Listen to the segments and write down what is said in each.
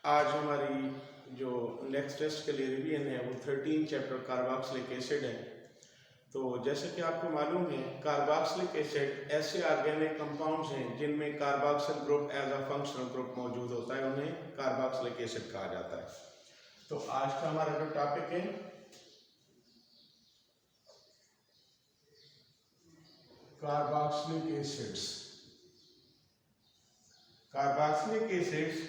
आज हमारी जो नेक्स्ट टेस्ट के लिए रिवीजन है वो 13 चैप्टर कार्बोक्सिलिक एसिड है। तो जैसे कि आपको मालूम है, कार्बोक्सिलिक एसिड ऐसे ऑर्गेनिक कंपाउंड्स हैं जिनमें carboxyl group as a functional group मौजूद होता है, उन्हें कार्बोक्सिलिक एसिड कहा जाता है। तो आज का हमारा जो टॉपिक है carboxylic acids. Carboxylic acids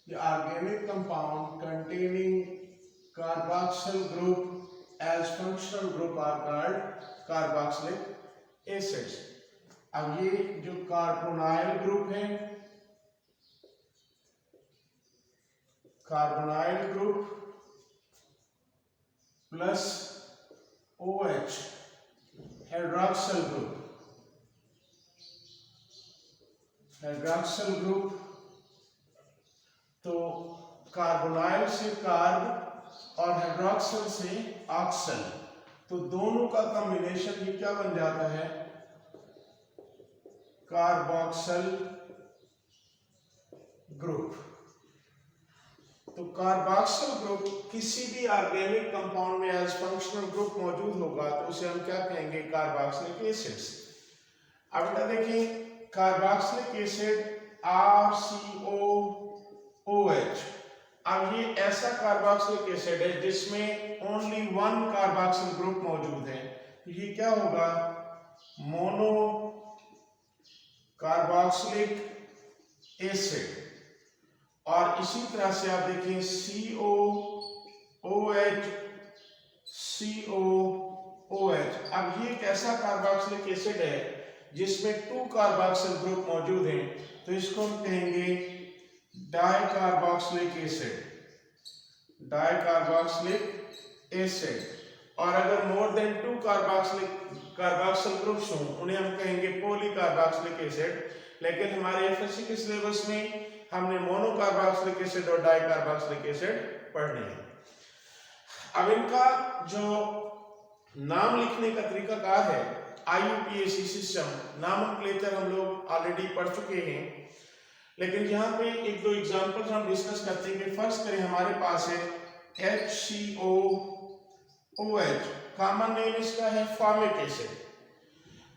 the organic compound containing carboxyl group as functional group are called carboxylic acids। अब ये जो कार्बोनाइल ग्रुप है, carbonyl group plus OH hydroxyl group, hydroxyl group तो कार्बोनाइल से कार्ब और हाइड्रोक्सिल से ऑक्सिल, तो दोनों का कॉम्बिनेशन ये क्या बन जाता है, कार्बोक्सिल ग्रुप। तो कार्बोक्सिल ग्रुप किसी भी ऑर्गेनिक कंपाउंड में एज फंक्शनल ग्रुप मौजूद होगा तो उसे हम क्या कहेंगे, कार्बोक्सिलिक एसिड्स। अब बेटा देखिए, कार्बोक्सिलिक एसिड RCOOH, अब ये ऐसा कार्बोक्सिलिक एसिड है जिसमें ओनली वन कार्बोक्सिल ग्रुप मौजूद है, तो ये क्या होगा, मोनो कार्बोक्सिलिक एसिड। और इसी तरह से आप देखिए COOH, COOH, अब ये एक ऐसा कार्बोक्सिलिक एसिड है जिसमें टू कार्बोक्सिल ग्रुप मौजूद हैं, तो इसको हम कहेंगे डाइकार्बोक्सिलिक एसिड, डाइकार्बोक्सिलिक एसिड। और अगर more than two carboxyl groups हों उन्हें हम कहेंगे पॉलीकार्बोक्सिलिक एसिड। लेकिन हमारे एफएससी के सिलेबस में हमने मोनोकार्बोक्सिलिक एसिड और डाइकार्बोक्सिलिक एसिड पढ़ने हैं। अब इनका जो नाम लिखने का तरीकाकार है, IUPAC सिस्टम, नामनक्लेचर हम लोग ऑलरेडी पढ़ चुके हैं, लेकिन यहाँ पे एक दो एग्जांपल्स हम डिस्कस करते हैं। कि फर्स्ट करें, हमारे पास है HCOOH, कॉमन नेम इसका है फॉर्मिक एसिड।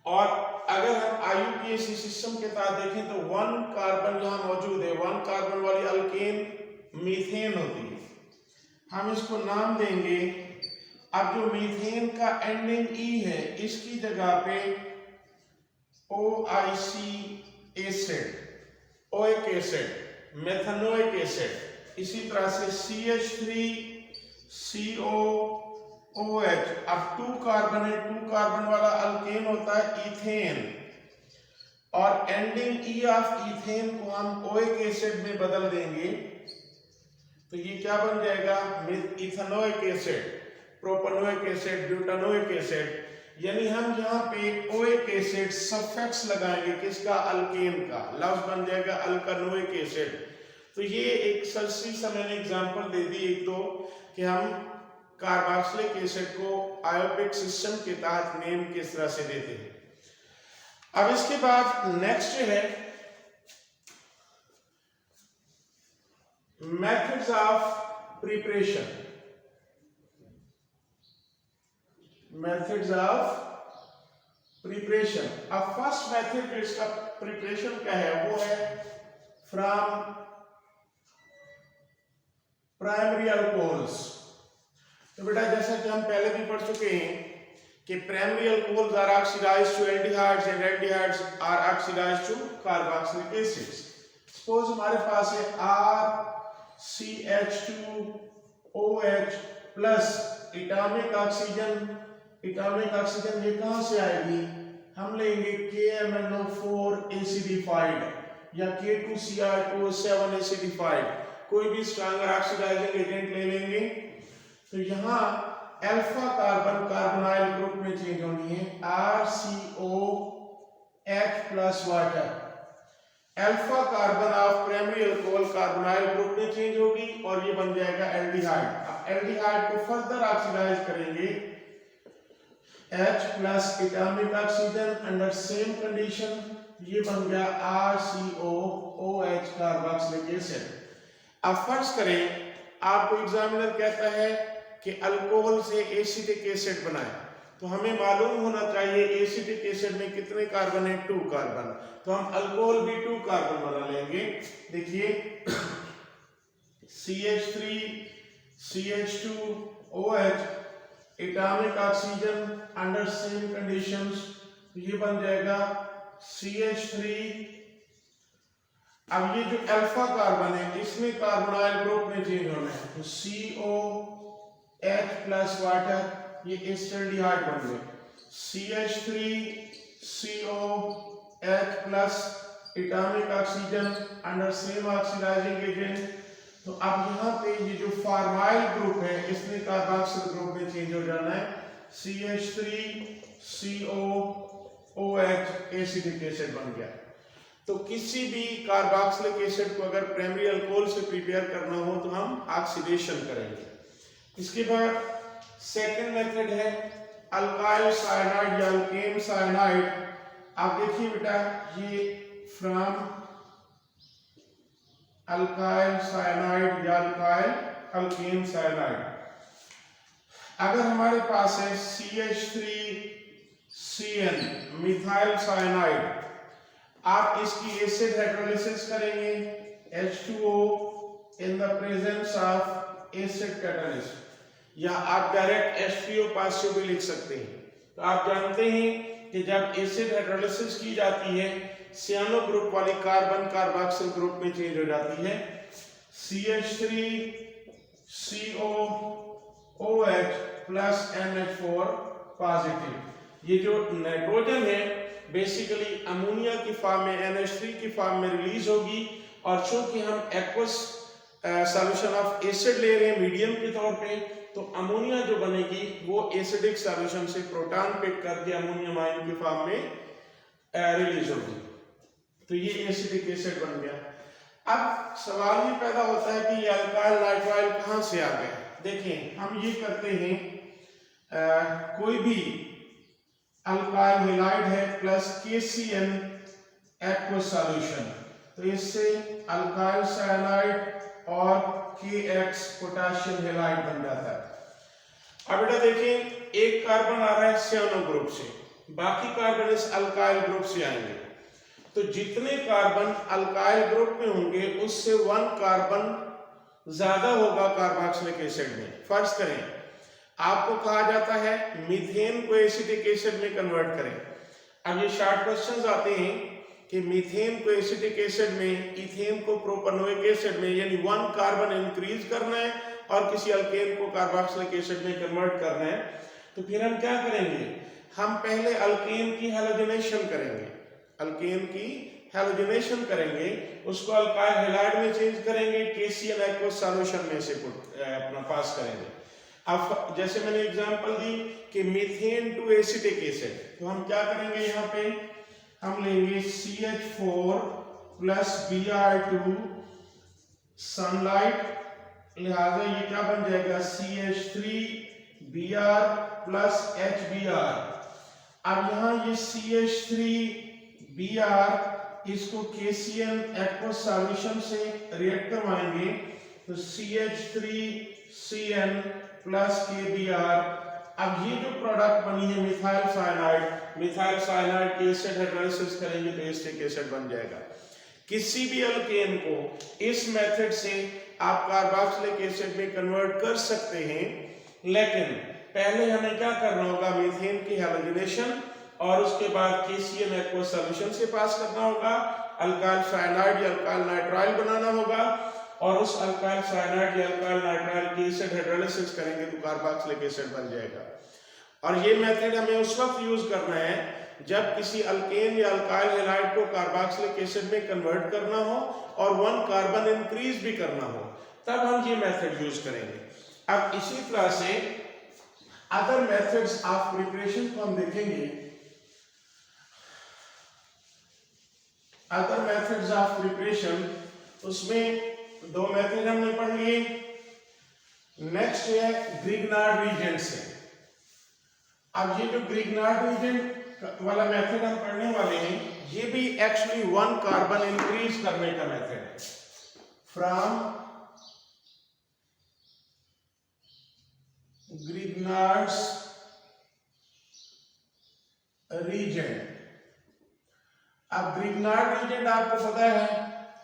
और अगर हम IUPAC सिस्टम के तहत देखें तो वन कार्बन यहाँ मौजूद है, वन कार्बन वाली अल्केन मीथेन होती है, हम इसको नाम देंगे। अब जो मीथेन का एंडिंग E है, इसकी जगह पे OIC acid, oic acid, methanoic acid. इसी तरह से CH3COOH, अब टू कार्बन है, टू कार्बन वाला अल्केन होता है इथेन, और एंडिंग E ऑफ इथेन को हम ओइक एसिड में बदल देंगे, तो ये क्या बन जाएगा, ethanoic acid, propanoic acid, butanoic acid. यानी हम यहाँ पे ओइक एसिड सफिक्स लगाएंगे किसका, अल्केन का, लफ्ज बन जाएगा अल्कानोइक एसिड। तो ये एक सरसी सा मैंने एग्जांपल दे दी एक दो, कि हम कार्बोक्सिलिक एसिड को आयोपिक सिस्टम के तहत नेम किस तरह से देते हैं। अब इसके बाद नेक्स्ट है methods of preparation, methods of preparation. अब फर्स्ट मेथड जो इसका प्रिपरेशन का है वो है फ्रॉम प्राइमरी अल्कोहल्स। तो बेटा जैसा कि हम पहले भी पढ़ चुके हैं कि primary alcohols are oxidised to aldehydes and aldehydes are oxidised to carboxylic acids. Suppose हमारे पास है RCH2OH plus atomic oxygen, atomic oxygen ये कहां से आएगी, हम लेंगे KMnO4 एसिडिफाइड या K2Cr2O7 एसिडिफाइड, कोई भी स्ट्रॉन्गर ऑक्सीडाइजिंग एजेंट ले लेंगे। तो यहाँ अल्फा कार्बन कार्बोनाइल ग्रुप में चेंज होनी है, RCOH plus water, alpha carbon of primary alcohol carbonyl group में चेंज होगी और ये बन जाएगा एल्डिहाइड। एल्डिहाइड को फर्दर ऑक्सीडाइज करेंगे, H plus atomic oxygen under same condition, ये बन गया RCOOH कार्बोक्सिलिक एसिड। अब फर्ज करें आपको एग्जामिनर कहता है कि अल्कोहल से एसिटिक एसिड बनाए, तो हमें मालूम होना चाहिए एसिटिक एसिड में कितने कार्बन है, 2 कार्बन। तो हम अल्कोहल भी 2 कार्बन बना लेंगे। देखिए CH3 CH2 OH atomic oxygen under same conditions, ये बन जाएगा CH3। अब ये जो अल्फा कार्बन है इसमें कार्बोनाइल ग्रुप में चेंज होना है, तो COH प्लस वाटर, ये एसिटाल्डिहाइड बन गए। CH3 COH plus atomic oxygen under same oxidising agent. तो अब यहाँ पे ये जो फॉर्माइल ग्रुप है इसमें कार्बोक्सिल ग्रुप में चेंज हो जाना है, CH3 COOH एसिटिक एसिड बन गया। तो किसी भी कार्बोक्सिलिक एसिड को अगर प्राइमरी अल्कोहल से प्रिपेयर करना हो तो हम ऑक्सीडेशन करेंगे। इसके बाद सेकंड मेथड है अल्काइल साइनाइड या अल्केन साइनाइड। आप देखिए बेटा, ये फ्रॉम अल्काइल साइनाइड या अल्काइल अल्केन साइनाइड। अगर हमारे पास है CH3CN मिथाइल साइनाइड, आप इसकी एसिड हाइड्रोलिसिस करेंगे H2O in the presence of acid catalyst, या आप डायरेक्ट H3O पॉजिटिव भी लिख सकते हैं। तो आप जानते हैं कि जब एसिड हाइड्रोलिसिस की जाती है सियानो ग्रुप वाली कार्बन कार्बोक्सिल ग्रुप में चेंज हो जाती है, CH3COOH प्लस NH4 पॉजिटिव। ये जो नाइट्रोजन है बेसिकली अमोनिया की फॉर्म में NH3 की फॉर्म में रिलीज होगी, और चूंकि हम एक्वस सॉल्यूशन ऑफ एसिड ले रहे हैं मीडियम के तौर पे, तो अमोनिया जो बनेगी वो एसिडिक सॉल्यूशन से प्रोटॉन पिक करके अमोनियम आयन की फॉर्म में रिलीज होगी। तो ये एसिडिक एसिड बन गया। अब सवाल ये पैदा होता है कि ये अल्काइल नाइट्राइल कहाँ से आ गया। देखिए हम ये करते हैं, कोई भी अल्काइल हैलाइड है प्लस KCN एक्वस सॉल्यूशन, तो इससे अल्काइल साइनाइड और KX पोटेशियम हैलाइड बन जाता है। अब बेटा देखिए, एक कार्बन आ रहा है सियानो ग्रुप से, बाकी कार्बन इस अल्काइल ग्रुप से आएंगे। तो जितने कार्बन अल्काइल ग्रुप में होंगे उससे 1 कार्बन ज्यादा होगा कार्बोक्सिलिक एसिड में। फर्ज करें आपको कहा जाता है मीथेन को एसिटिक एसिड में कन्वर्ट करें। अब ये शॉर्ट क्वेश्चंस आते हैं कि मीथेन को एसिटिक एसिड में, इथेन को प्रोपेनोइक एसिड में, यानी 1 कार्बन इंक्रीज करना है और किसी अल्केन को कार्बोक्सिलिक एसिड में कन्वर्ट करना है। तो फिर हम क्या करेंगे, हम पहले अल्केन की हैलोजनेशन करेंगे, अल्केन की हैलोजनेशन करेंगे, उसको अल्काइल हैलाइड में चेंज करेंगे, KCN एक्वस सॉल्यूशन में से अपना पास करेंगे। अब जैसे मैंने एग्जांपल दी कि मीथेन टू एसिटिक एसिड, तो हम क्या करेंगे, यहाँ पे हम लेंगे CH4 प्लस Br2 सनलाइट, लिहाजा ये क्या बन जाएगा CH3Br प्लस HBr। अब यहाँ ये CH3Br इसको KCN एक्वस सॉल्यूशन से रिएक्ट करवाएंगे, तो CH3CN प्लस KBr। अब ये जो प्रोडक्ट बनी है मिथाइल साइनाइड की एसिड हाइड्रोलिसिस करेंगे तो एसिटिक एसिड बन जाएगा। किसी भी अल्केन को इस मेथड से आप कार्बोक्सिलिक एसिड में कन्वर्ट कर सकते हैं, लेकिन पहले हमें क्या करना होगा, मीथेन की हैलोजनेशन और उसके बाद KCN एक्वस सॉल्यूशन से पास करना होगा, अल्काइल साइनाइड या अल्काइल नाइट्राइल बनाना होगा, और उस अल्काइल साइनाइड या अल्काइल नाइट्राइल की एसिड हाइड्रोलिसिस करेंगे तो कार्बोक्सिलिक एसिड बन जाएगा। और ये मेथड हमें उस वक्त यूज करना है जब किसी अल्केन या अल्काइल हैलाइड को कार्बोक्सिलिक एसिड में कन्वर्ट करना हो और 1 कार्बन इंक्रीज भी करना हो, तब हम ये मेथड यूज करेंगे। अब इसी तरह से अदर मेथड्स ऑफ प्रिपरेशन को हम देखेंगे। अदर मेथड्स ऑफ प्रिपरेशन, उसमें 2 मेथड हमने पढ़ लिए। नेक्स्ट है ग्रिग्नार्ड रीजेंट से। अब ये जो ग्रिग्नार्ड रीजेंट वाला मेथड हम पढ़ने वाले हैं, ये भी एक्चुअली 1 कार्बन इंक्रीज करने का मेथड है। From Grignard's reagent. अब ग्रिग्नार्ड रीजेंट आपको पता है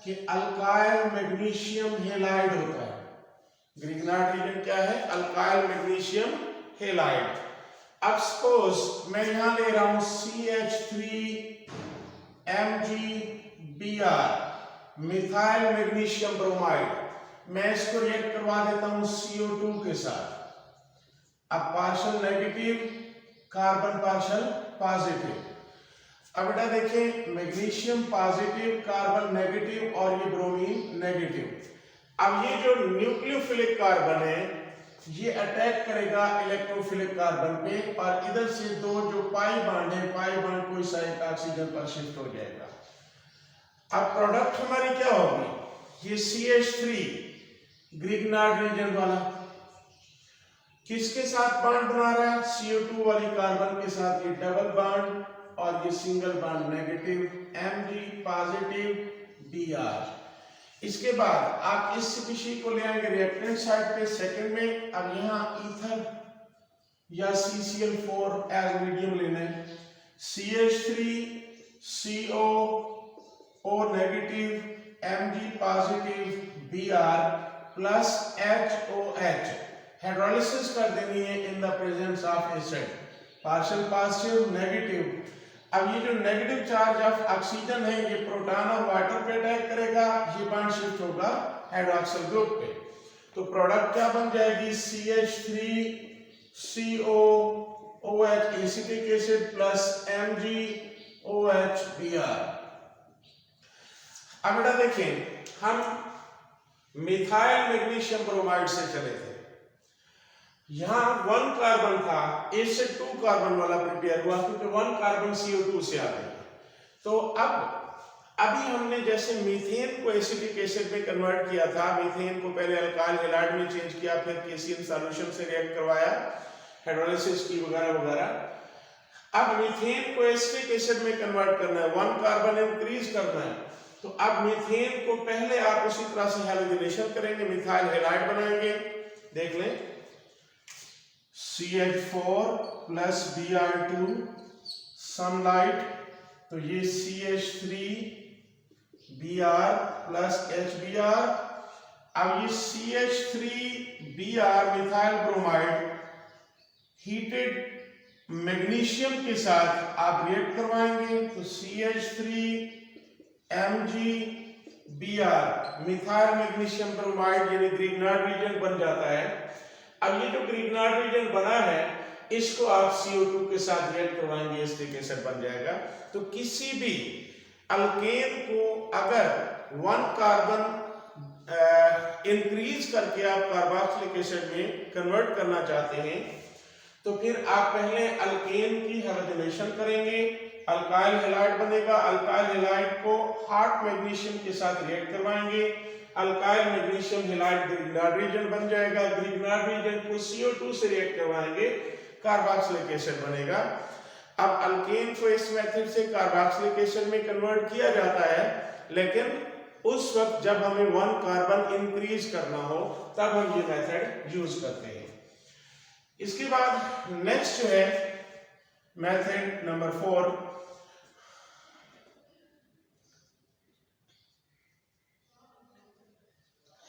कि अल्काइल मैग्नीशियम हेलाइड होता है। ग्रिग्नार्ड रीजेंट क्या है? Alkyl magnesium halide. अब सपोज मैं यहां ले रहा हूं CH3MgBr मिथाइल मैग्नीशियम ब्रोमाइड, मैं इसको रिएक्ट करवा देता हूं CO2 के साथ। अब partial negative carbon partial positive. अब बेटा देखिए मैग्नीशियम पॉजिटिव कार्बन नेगेटिव और ये ब्रोमीन नेगेटिव। अब ये जो न्यूक्लियोफिलिक कार्बन है ये अटैक करेगा इलेक्ट्रोफिलिक कार्बन पे और इधर से दो जो पाई बॉन्ड है पाई बॉन्ड कोई सा एक ऑक्सीजन पर शिफ्ट हो जाएगा। अब प्रोडक्ट हमारी क्या होगी? ये CH3 ग्रिग्नार्ड रीजन वाला किसके साथ बॉन्ड बना रहा है? CO2 वाली कार्बन के साथ ये डबल बॉन्ड और ये single bond negative Mg positive Br। इसके बाद आप इस स्पीशीज को ले आएंगे रिएक्टेंट साइड पे सेकंड में। अब यहाँ ईथर या CCl4 एज मीडियम लेना है। CH3 CO O negative Mg positive Br plus HOH hydrolysis कर देनी है in the presence of acid, partial positive negative. अब ये जो नेगेटिव चार्ज ऑफ ऑक्सीजन है ये प्रोटॉन और वाटर पे अटैक करेगा, ये बॉन्ड शिफ्ट होगा हाइड्रोक्सिल ग्रुप पे। तो प्रोडक्ट क्या बन जाएगी? CH3 COOH acetic acid plus MgOH Br। अब बेटा देखें हम मिथाइल मैग्नीशियम ब्रोमाइड से चले थे, यहां 1 कार्बन था, इससे 2 कार्बन वाला प्रिपेयर हुआ क्योंकि 1 कार्बन CO2 से आ गई। तो अब अभी हमने जैसे मीथेन को एसिटिक एसिड में कन्वर्ट किया था, मीथेन को पहले अल्काइल हैलाइड में चेंज किया, फिर KCl सॉल्यूशन से रिएक्ट करवाया हाइड्रोलिसिस की वगैरह वगैरह। अब मीथेन को एसिटिक एसिड में कन्वर्ट करना है, 1 कार्बन इंक्रीज करना है। तो अब मीथेन को पहले आप उसी तरह से हैलोजिनेशन करेंगे, मिथाइल हैलाइड बनाएंगे। देख लें CH4 प्लस Br2 सनलाइट, तो ये CH3 Br प्लस HBr। अब ये CH3 Br methyl bromide heated magnesium के साथ आप रिएक्ट करवाएंगे, तो CH3 MgBr methyl magnesium bromide यानी ग्रिग्नार्ड रीजन बन जाता है। अब ये जो ग्रिग्नार्ड रीजन बना है इसको आप CO2 के साथ रिएक्ट करवाएंगे, एसिटिक एसिड बन जाएगा। तो किसी भी अल्केन को अगर 1 कार्बन इंक्रीज करके आप कार्बोक्सिलिक एसिड में कन्वर्ट करना चाहते हैं तो फिर आप पहले अल्केन की हैलोजिनेशन करेंगे, अल्काइल हैलाइड बनेगा, अल्काइल हैलाइड को हार्ट मैग्नीशियम के साथ रिएक्ट करवाएंगे, alkyl magnesium halide Grignard reason बन जाएगा, ग्रिग्नार्ड रीजन को CO2 से रिएक्ट करवाएंगे, कार्बोक्सिलिक एसिड बनेगा। अब अल्केन को इस मेथड से कार्बोक्सिलिक एसिड में कन्वर्ट किया जाता है, लेकिन उस वक्त जब हमें 1 कार्बन इंक्रीज करना हो तब हम ये मेथड यूज करते हैं। इसके बाद नेक्स्ट जो है method number 4,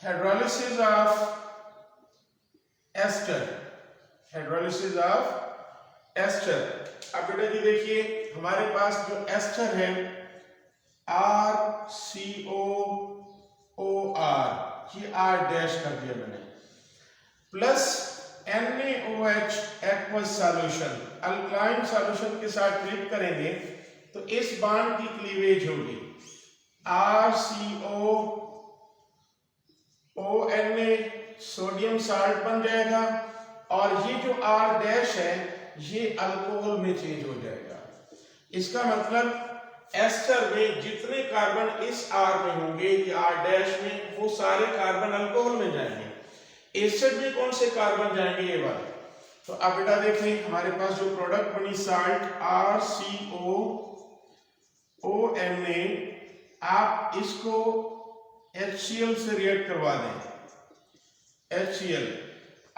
hydrolysis of ester, hydrolysis of ester. अब बेटा जी देखिए हमारे पास जो एस्टर है RCOOR, ये R डैश कर दिया मैंने, plus NaOH aqueous solution, alkaline solution के साथ ट्रीट करेंगे तो इस बॉन्ड की क्लीवेज होगी RCOONA, सोडियम साल्ट बन जाएगा और ये जो R डैश है ये अल्कोहल में चेंज हो जाएगा। इसका मतलब एस्टर में जितने कार्बन इस R में होंगे ये R डैश में, वो सारे कार्बन अल्कोहल में जाएंगे। एसिड में कौन से कार्बन जाएंगे? ये वाले। तो अब बेटा देखें हमारे पास जो प्रोडक्ट बनी साल्ट RCOONA, आप इसको HCl से रिएक्ट करवा दें, HCl।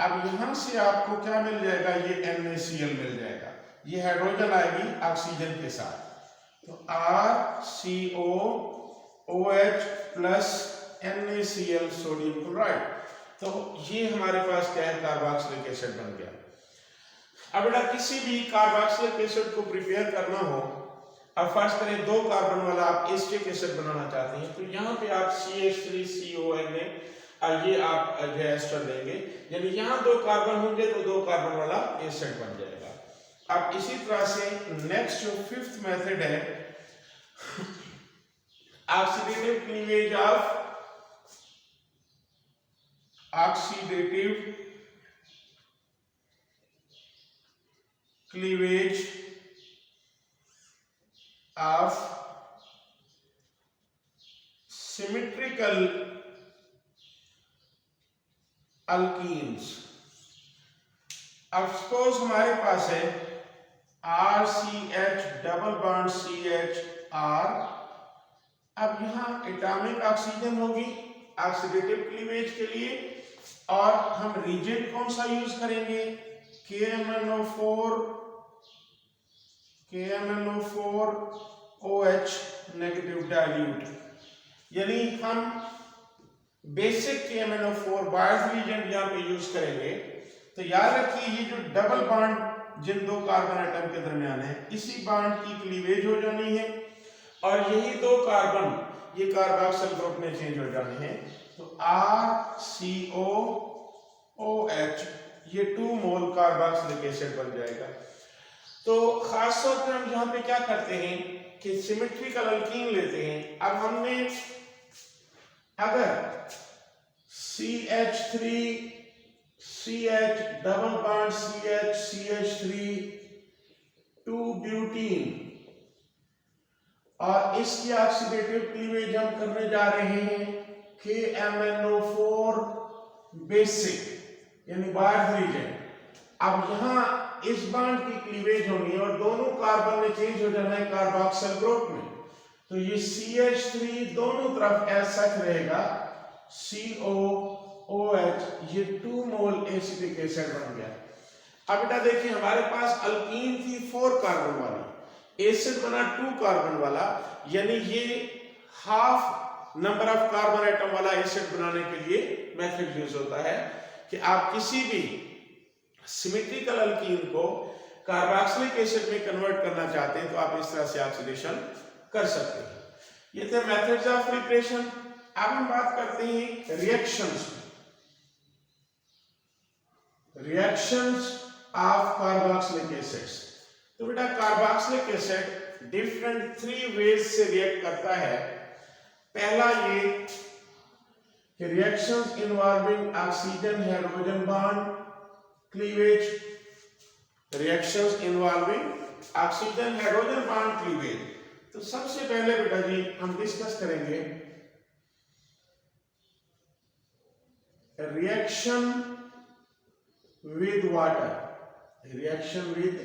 अब यहां से आपको क्या मिल जाएगा, ये NaCl मिल जाएगा, ये हाइड्रोजन आएगी ऑक्सीजन के साथ, तो RCOOH plus NaCl sodium chloride. तो ये हमारे पास क्या है, कार्बोक्सिलिक एसिड बन गया। अब बेटा किसी भी कार्बोक्सिलिक एसिड को प्रिपेयर करना हो, अब फर्स्ट करें 2 कार्बन वाला आप एसिटिक एसिड बनाना चाहते हैं, तो यहाँ पे आप CH3CONA ये आप जो एस्टर देंगे, यानी यहाँ 2 कार्बन होंगे तो 2 कार्बन वाला एसिड बन जाएगा। अब इसी तरह से नेक्स्ट जो 5th मेथड है, oxidative cleavage of symmetrical alkenes. अब सपोज हमारे पास है RCH डबल बॉन्ड CHR, अब यहां एटॉमिक ऑक्सीजन होगी ऑक्सीडेटिव क्लीवेज के लिए, और हम रिजेंट कौन सा यूज करेंगे, KMnO4OH नेगेटिव डाइल्यूट, यानी हम बेसिक KMnO4 बायस रिजेंट यहाँ पे यूज करेंगे। तो याद रखिए ये जो डबल बॉन्ड जिन 2 कार्बन एटम के दरमियान है, इसी बॉन्ड की क्लीवेज हो जानी है, और यही 2 कार्बन ये कार्बोक्सिल ग्रुप में चेंज हो जाने हैं, तो RCOOH ये 2 मोल कार्बोक्सिलिक एसिड बन जाएगा। तो खास तौर पर हम यहाँ पे क्या करते हैं कि सिमेट्रिकल अल्कीन लेते हैं। अब हमने अगर CH3 CH double bond CH CH3 2 butene, और इसकी ऑक्सीडेटिव क्लीवेज हम करने जा रहे हैं KMnO4 बेसिक यानी बायस रीजन। अब यहां इस बॉन्ड की क्लीवेज होनी है और दोनों कार्बन ने चेंज हो जाना है कार्बोक्सिल ग्रुप में, तो ये CH3 दोनों तरफ ऐसा रहेगा, COOH ये 2 मोल एसिटिक एसिड बन गया। अब बेटा देखिए हमारे पास अल्कीन थी 4 कार्बन वाली, एसिड बना 2 कार्बन वाला, यानी ये half number of carbon atom वाला एसिड बनाने के लिए मेथड यूज होता है कि आप किसी भी सिमेट्रिकल अल्कीन को कार्बोक्सिलिक एसिड में कन्वर्ट करना चाहते हैं तो आप इस तरह से ऑक्सीडेशन कर सकते हैं। ये थे मेथड्स ऑफ प्रिपरेशन। अब हम बात करते हैं रिएक्शंस ऑफ कार्बोक्सिलिक एसिड्स। तो बेटा कार्बोक्सिलिक एसिड डिफरेंट 3 वेज से रिएक्ट करता है। पहला ये कि reactions involving oxygen hydrogen bond cleavage, reactions involving oxygen hydrogen bond cleavage. तो सबसे पहले बेटा जी हम डिस्कस करेंगे reaction with water. Reaction with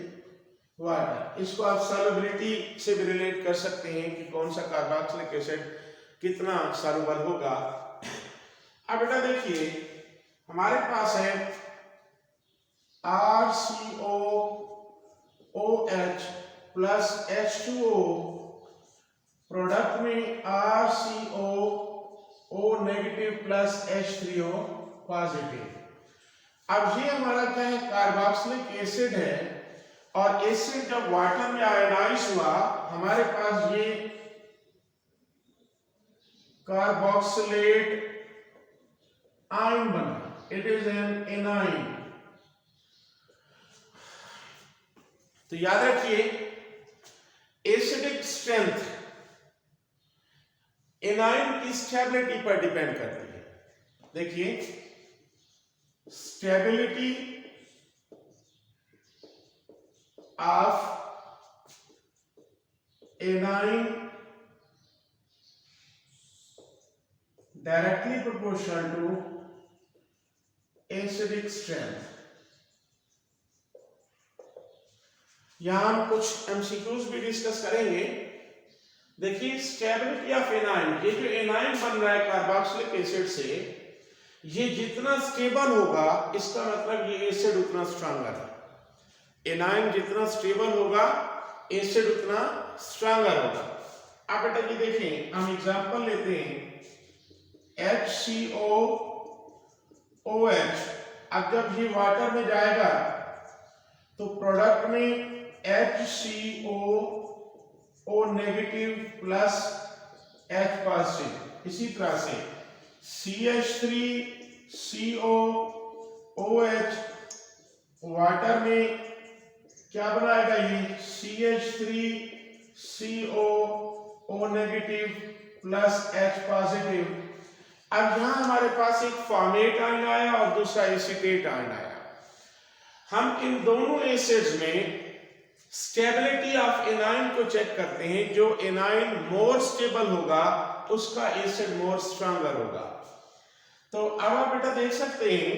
water, इसको आप सॉल्युबिलिटी से भी रिलेट कर सकते हैं कि कौन सा कार्बोक्सिलिक एसिड कितना सॉल्युबल होगा। अब बेटा देखिए हमारे पास है RCOOH प्लस H2O, प्रोडक्ट में RCOO negative plus H3O positive. अब ये हमारा क्या है, कार्बोक्सिलिक एसिड है, और एसिड जब वाटर में आयोनाइज हुआ हमारे पास ये कार्बोक्सिलेट आयन बना, इट इज एन एनाइन। तो याद रखिए एसिडिक स्ट्रेंथ एनाइन की स्टेबिलिटी पर डिपेंड करती है। देखिए stability of anion directly proportional to acidic strength. यहां हम कुछ एमसीक्यूज भी डिस्कस करेंगे। देखिए स्टेबिलिटी ऑफ एनाइन, ये जो एनाइन बन रहा है कार्बोक्सिलिक एसिड से, ये जितना स्टेबल होगा इसका मतलब ये एसिड उतना स्ट्रॉन्गर है। एनाइन जितना स्टेबल होगा एसिड उतना स्ट्रॉन्गर होगा। अब बेटा ये देखें, हम एग्जांपल लेते हैं HCOOH। अब जब ये वाटर में जाएगा तो प्रोडक्ट में HCOO negative plus H positive, इसी तरह से CH3COOH वाटर में क्या बनाएगा, ये CH3CO negative plus H positive. अब यहां हमारे पास एक फॉर्मेट आयन आया और दूसरा एसीटेट आयन आया। हम इन दोनों एसिड्स में स्टेबिलिटी ऑफ एनाइन को चेक करते हैं। जो एनाइन मोर स्टेबल होगा उसका एसिड मोर स्ट्रॉन्गर होगा। तो अब आप बेटा देख सकते हैं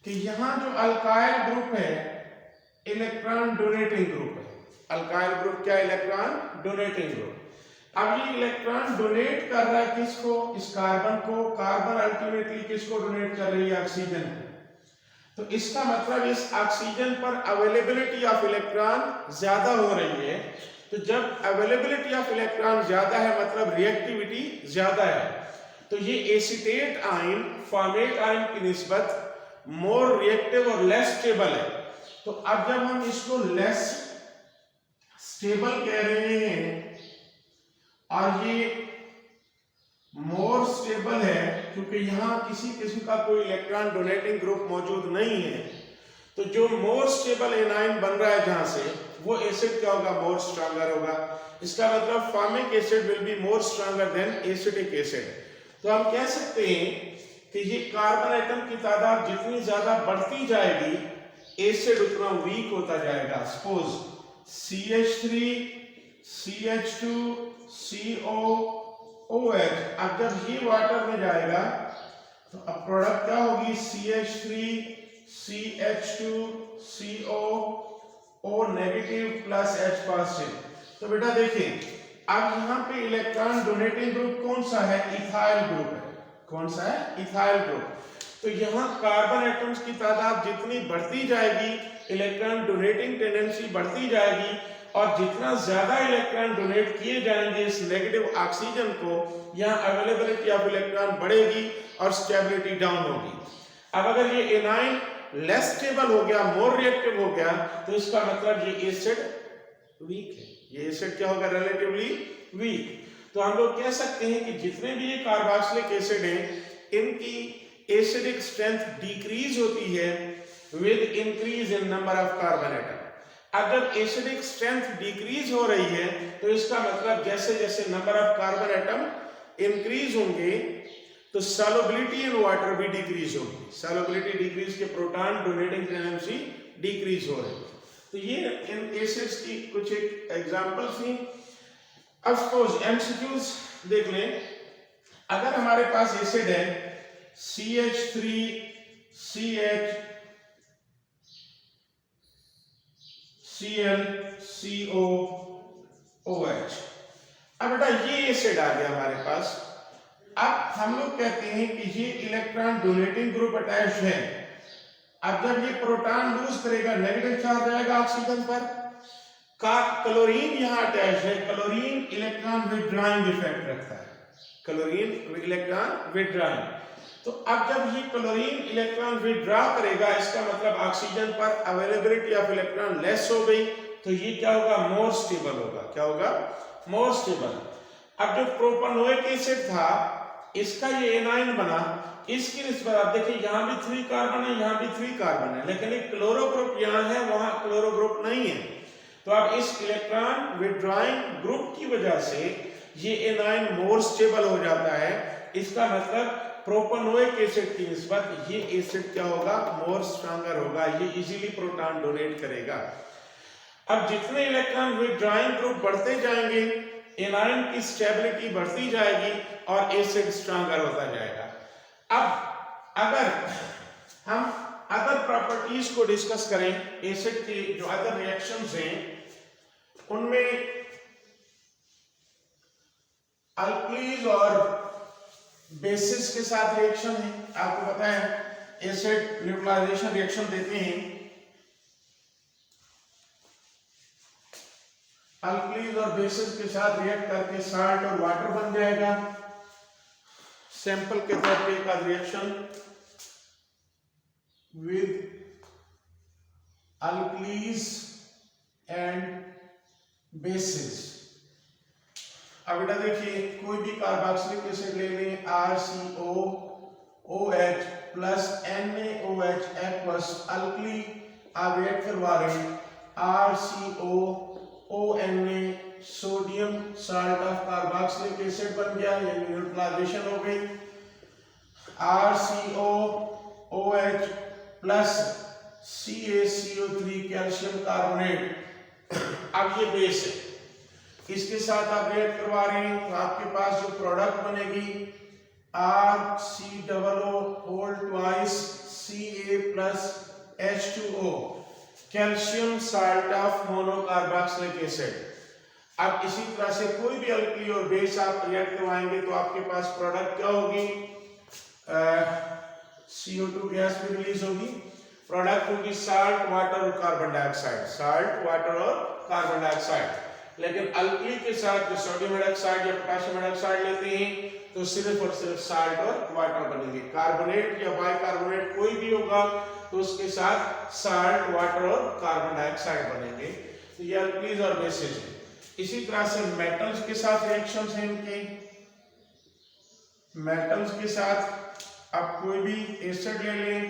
कि यहां जो अल्काइल ग्रुप है इलेक्ट्रॉन डोनेटिंग ग्रुप है। अल्काइल ग्रुप क्या, इलेक्ट्रॉन डोनेटिंग ग्रुप। अब ये इलेक्ट्रॉन डोनेट कर रहा है किसको, इस कार्बन को। कार्बन अल्टीमेटली किसको डोनेट कर रही है, ऑक्सीजन को। तो इसका मतलब इस ऑक्सीजन पर अवेलेबिलिटी ऑफ इलेक्ट्रॉन ज्यादा हो रही है। तो जब अवेलेबिलिटी ऑफ इलेक्ट्रॉन ज्यादा है मतलब रिएक्टिविटी ज्यादा है। तो ये एसीटेट आयन फॉर्मेट आयन की निस्बत मोर रिएक्टिव और लेस स्टेबल है। तो अब जब हम इसको लेस स्टेबल कह रहे हैं और ये मोर स्टेबल है क्योंकि यहां किसी किस्म का कोई इलेक्ट्रॉन डोनेटिंग ग्रुप मौजूद नहीं है, तो जो मोर स्टेबल एनाइन बन रहा है जहां से, वो एसिड क्या होगा, मोर स्ट्रॉन्गर होगा। इसका मतलब formic acid will be more stronger than acidic acid. तो हम कह सकते हैं कि ये कार्बन एटम की तादाद जितनी ज्यादा बढ़ती जाएगी एसिड उतना वीक होता जाएगा। Suppose CH3 CH2 COOH। अब जब ये वाटर में जाएगा तो अब प्रोडक्ट क्या होगी, CH3 CH2 CO negative plus H positive. तो बेटा देखिए अब यहाँ पे इलेक्ट्रॉन डोनेटिंग ग्रुप कौन सा है, इथाइल ग्रुप है। कौन सा है, इथाइल ग्रुप। तो यहाँ कार्बन एटम्स की तादाद जितनी बढ़ती जाएगी इलेक्ट्रॉन डोनेटिंग टेंडेंसी बढ़ती जाएगी, और जितना ज्यादा इलेक्ट्रॉन डोनेट किए जाएंगे इस नेगेटिव ऑक्सीजन को, यहाँ अवेलेबिलिटी ऑफ इलेक्ट्रॉन बढ़ेगी और स्टेबिलिटी डाउन होगी। अब अगर ये एनाइन लेस स्टेबल हो गया, मोर रिएक्टिव हो गया, तो इसका मतलब ये एसिड वीक है। ये एसिड क्या होगा, रिलेटिवली वीक। तो हम लोग कह सकते हैं कि जितने भी ये कार्बोक्सिलिक एसिड हैं इनकी एसिडिक स्ट्रेंथ डिक्रीज होती है with increase in number of carbon atom. अगर एसिडिक स्ट्रेंथ डिक्रीज हो रही है तो इसका मतलब जैसे जैसे number of carbon atom increase होंगे तो सॉल्युबिलिटी इन वाटर भी डिक्रीज होगी। सॉल्युबिलिटी डिक्रीज के प्रोटॉन डोनेटिंग टेंडेंसी डिक्रीज हो रही है। तो ये इन एसिड्स की कुछ एक एग्जांपल्स थी। अब सपोज एमसीक्यूज देख लें। अगर हमारे पास एसिड है CH3CHClCOOH। अब बेटा ये एसिड आ गया हमारे पास। अब हम लोग कहते हैं कि ये इलेक्ट्रॉन डोनेटिंग ग्रुप अटैच है। अब जब ये प्रोटॉन लूज करेगा नेगेटिव चार्ज आएगा ऑक्सीजन पर। क्लोरीन यहाँ अटैच है। क्लोरीन इलेक्ट्रॉन विथड्रॉइंग इफेक्ट रखता है। Chlorine electron withdrawing. तो अब जब ये क्लोरीन इलेक्ट्रॉन विथड्रॉ करेगा इसका मतलब ऑक्सीजन पर अवेलेबिलिटी ऑफ इलेक्ट्रॉन लेस हो गई, तो ये क्या होगा, मोर स्टेबल होगा। क्या होगा, मोर स्टेबल। अब जो प्रोपेनोइक एसिड था इसका ये एनाइन बना, इसकी निस्बत आप देखिए यहाँ भी 3 कार्बन है, यहाँ भी 3 कार्बन है, लेकिन एक क्लोरो ग्रुप यहाँ है वहां क्लोरो ग्रुप नहीं है। तो अब इस इलेक्ट्रॉन विथड्रॉइंग ग्रुप की वजह से ये एनाइन मोर स्टेबल हो जाता है। इसका मतलब प्रोपेनोइक एसिड की निस्बत ये एसिड क्या होगा, मोर स्ट्रॉन्गर होगा। ये इजीली प्रोटॉन डोनेट करेगा। अब जितने इलेक्ट्रॉन विथड्रॉइंग ग्रुप बढ़ते जाएंगे एनाइन की स्टेबिलिटी बढ़ती जाएगी और एसिड स्ट्रॉन्गर होता जाएगा। अब अगर हम अदर प्रॉपर्टीज को डिस्कस करें एसिड की, जो अदर रिएक्शंस हैं उनमें अल्कलीज और बेसिस के साथ रिएक्शन है, आपको पता है एसिड न्यूट्रलाइजेशन रिएक्शन देते हैं, अल्कलीज और बेसिस के साथ रिएक्ट करके साल्ट और वाटर बन जाएगा। सैंपल के तौर पे एक reaction with alkalis and bases. अब बेटा देखिए, कोई भी कार्बोक्सिलिक एसिड ले लें, RCOOH plus NaOH aqueous alkali, आप रिएक्ट करवा रहे हैं RCOONA sodium salt of carboxylic acid बन गया, यानी न्यूट्रलाइजेशन हो गई। RCOOH plus CaCO3 calcium carbonate. अब ये बेस है, इसके साथ आप रिएक्ट करवा रहे हैं तो आपके पास जो प्रोडक्ट बनेगी RCOO whole twice Ca plus H2O calcium salt of monocarboxylic acid. अब इसी तरह से कोई भी अल्कली और बेस आप रिएक्ट करवाएंगे तो आपके पास प्रोडक्ट क्या होगी, CO2 गैस भी रिलीज होगी, प्रोडक्ट होगी साल्ट वाटर और कार्बन डाइऑक्साइड, साल्ट वाटर और कार्बन डाइऑक्साइड। लेकिन अल्कली के साथ जो सोडियम हाइड्रोक्साइड या पोटेशियम हाइड्रोक्साइड लेते हैं तो सिर्फ और सिर्फ साल्ट और वाटर बनेंगे। कार्बोनेट या बाइकार्बोनेट कोई भी होगा तो उसके साथ साल्ट वाटर और कार्बन डाइऑक्साइड बनेंगे। तो ये अल्कलीज और बेसिस है। इसी तरह से मेटल्स के साथ रिएक्शंस हैं इनके। मेटल्स के साथ आप कोई भी एसिड ले लें,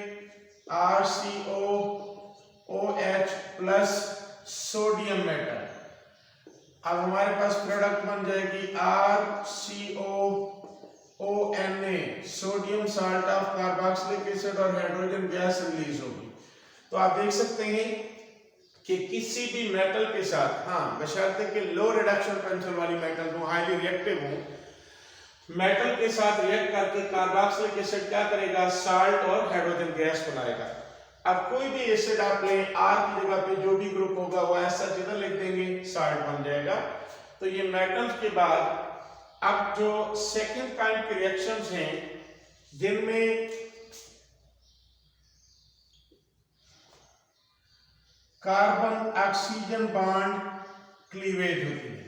RCOOH प्लस सोडियम मेटल, अब हमारे पास प्रोडक्ट बन जाएगी RCOONA sodium salt of carboxylic acid और हाइड्रोजन गैस रिलीज होगी। तो आप देख सकते हैं कि किसी भी मेटल के साथ, हाँ बशर्ते कि लो रिडक्शन पोटेंशियल वाली मेटल हो, हाईली रिएक्टिव हो, मेटल के साथ रिएक्ट करके कार्बोक्सिलिक एसिड क्या करेगा, साल्ट और हाइड्रोजन गैस बनाएगा। अब कोई भी एसिड आप लें, R की जगह पे जो भी ग्रुप होगा वो ऐसा जिधर लिख देंगे साल्ट बन जाएगा। तो ये मेटल्स के बाद अब जो सेकंड काइंड के रिएक्शंस हैं जिनमें कार्बन ऑक्सीजन बॉन्ड क्लीवेज होती है,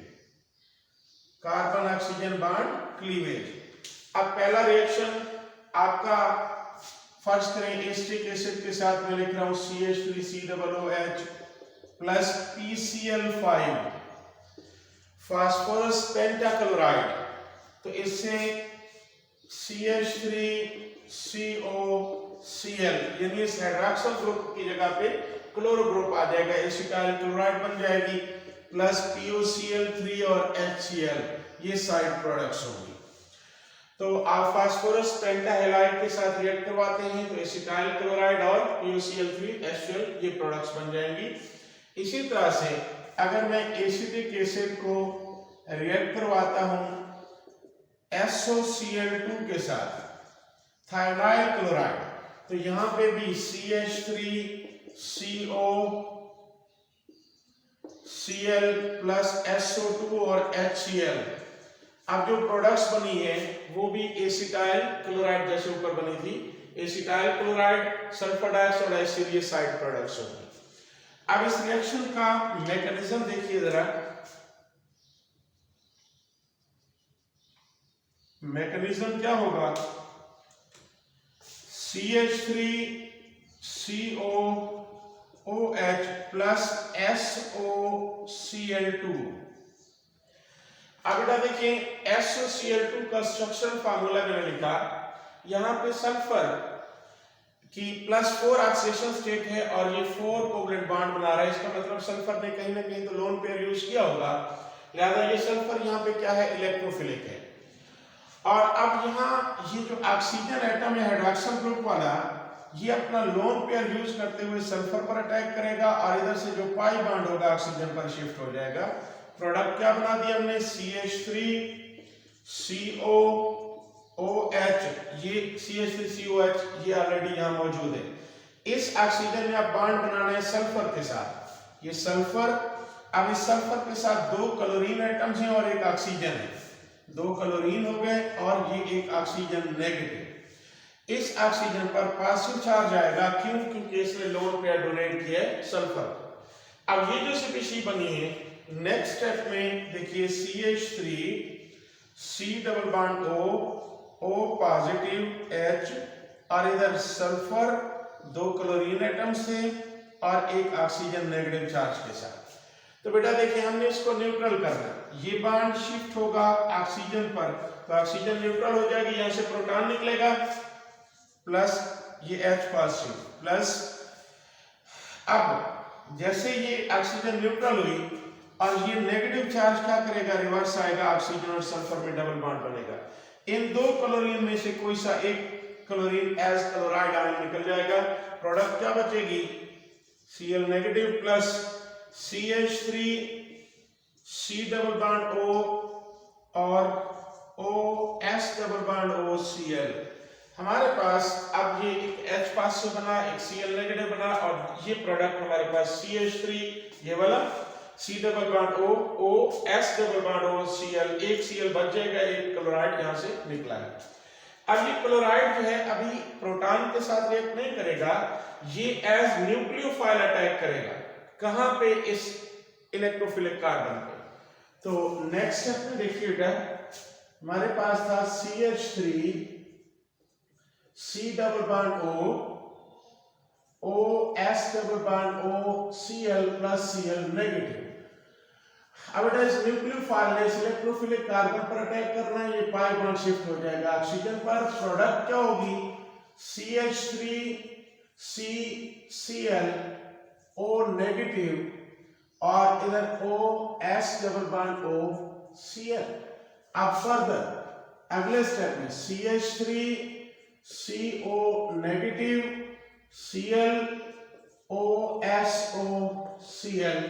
कार्बन ऑक्सीजन बॉन्ड क्लीवेज। अब पहला रिएक्शन आपका फर्स्ट करें एसिटिक एसिड के साथ मैं लिख रहा हूं CH3COOH plus PCl5 phosphorus pentachloride. तो इससे CH3COCl यानी इस हाइड्रॉक्सिल ग्रुप की जगह पे क्लोरो ग्रुप आ जाएगा, एसिटाइल क्लोराइड बन जाएगी, प्लस POCl3 और HCl, ये साइड प्रोडक्ट्स होंगी। तो आप फास्फोरस पेंटाहेलाइड के साथ रिएक्ट करवाते हैं तो एसिटाइल क्लोराइड और POCl3 HCl ये प्रोडक्ट्स बन जाएंगी। इसी तरह से अगर मैं एसिटिक एसिड को रिएक्ट करवाता हूं SOCl2 के साथ थायनाइल क्लोराइड, तो यहां पे भी CH3COCl प्लस SO2 और HCl। अब जो प्रोडक्ट्स बनी है वो भी एसिटाइल क्लोराइड जैसे ऊपर बनी थी, acetyl chloride, sulphur dioxide, acid, ये साइड प्रोडक्ट्स होंगे। अब इस रिएक्शन का मैकेनिज्म देखिए जरा, मैकेनिज्म क्या होगा, CH3COOH प्लस SOCl2। अब बेटा देखिए SOCl2 का स्ट्रक्चरल फार्मूला मैंने लिखा, यहां पे सल्फर की +4 ऑक्सीडेशन स्टेट है और ये 4 कोवलेंट बॉन्ड बना रहा है, इसका मतलब सल्फर ने कहीं ना कहीं तो लोन पेयर यूज किया होगा, लिहाजा ये सल्फर यहाँ पे क्या है, इलेक्ट्रोफिलिक है। और अब यहाँ ये जो ऑक्सीजन एटम है हाइड्रोक्सिल ग्रुप वाला, ये अपना लोन पेयर यूज करते हुए सल्फर पर अटैक करेगा और इधर से जो पाई बॉन्ड होगा ऑक्सीजन पर शिफ्ट हो जाएगा। प्रोडक्ट क्या बना दिया हमने, CH3COOH, ये CH3COH ये ऑलरेडी यहाँ मौजूद है। इस ऑक्सीजन में आप बॉन्ड बनाना है सल्फर के साथ, ये सल्फर, अब इस सल्फर के साथ 2 क्लोरीन एटम्स हैं और एक ऑक्सीजन है, 2 क्लोरीन हो गए और ये एक ऑक्सीजन नेगेटिव। इस ऑक्सीजन पर पॉजिटिव चार्ज आएगा, क्यों? क्योंकि इसने लोन पेयर डोनेट किया है सल्फर। अब ये जो स्पीशीज बनी है, नेक्स्ट स्टेप में देखिए CH3 C double bond O positive H और इधर सल्फर 2 क्लोरीन एटम से और एक ऑक्सीजन नेगेटिव चार्ज के साथ। तो बेटा देखिए हमने इसको न्यूट्रल करना, ये बॉन्ड शिफ्ट होगा ऑक्सीजन पर, तो ऑक्सीजन न्यूट्रल हो जाएगी, यहां से प्रोटॉन निकलेगा प्लस ये H पॉजिटिव प्लस। अब जैसे ये ऑक्सीजन न्यूट्रल हुई और ये नेगेटिव चार्ज क्या करेगा, रिवर्स आएगा, ऑक्सीजन और सल्फर में डबल बॉन्ड बनेगा। इन 2 क्लोरीन में से कोई सा एक क्लोरीन एज क्लोराइड आयन निकल जाएगा, प्रोडक्ट क्या बचेगी, Cl negative plus CH3 C double bond O और OS double bond O Cl। हमारे पास अब ये एक H पॉजिटिव बना, एक Cl नेगेटिव बना और ये प्रोडक्ट हमारे पास CH3 ये वाला C double bond O S double bond O Cl, एक Cl बच जाएगा, एक क्लोराइड यहां से निकला है। अब ये क्लोराइड जो है अभी प्रोटॉन के साथ रिएक्ट नहीं करेगा, ये एज न्यूक्लियोफाइल अटैक करेगा, कहां पे, इस इलेक्ट्रोफिलिक कार्बन पे। तो नेक्स्ट स्टेप में देखिएगा हमारे पास था CH3 C double bond O S double bond O Cl plus Cl negative. अब बेटा इस न्यूक्लियोफाइल ने इलेक्ट्रोफिलिक कार्बन पर अटैक करना है, ये पाई बॉन्ड शिफ्ट हो जाएगा ऑक्सीजन पर, प्रोडक्ट क्या होगी, CH3 C Cl O negative और इधर O S double bond O Cl। अब फर्दर अगले स्टेप में CH3 CO negative Cl OSO Cl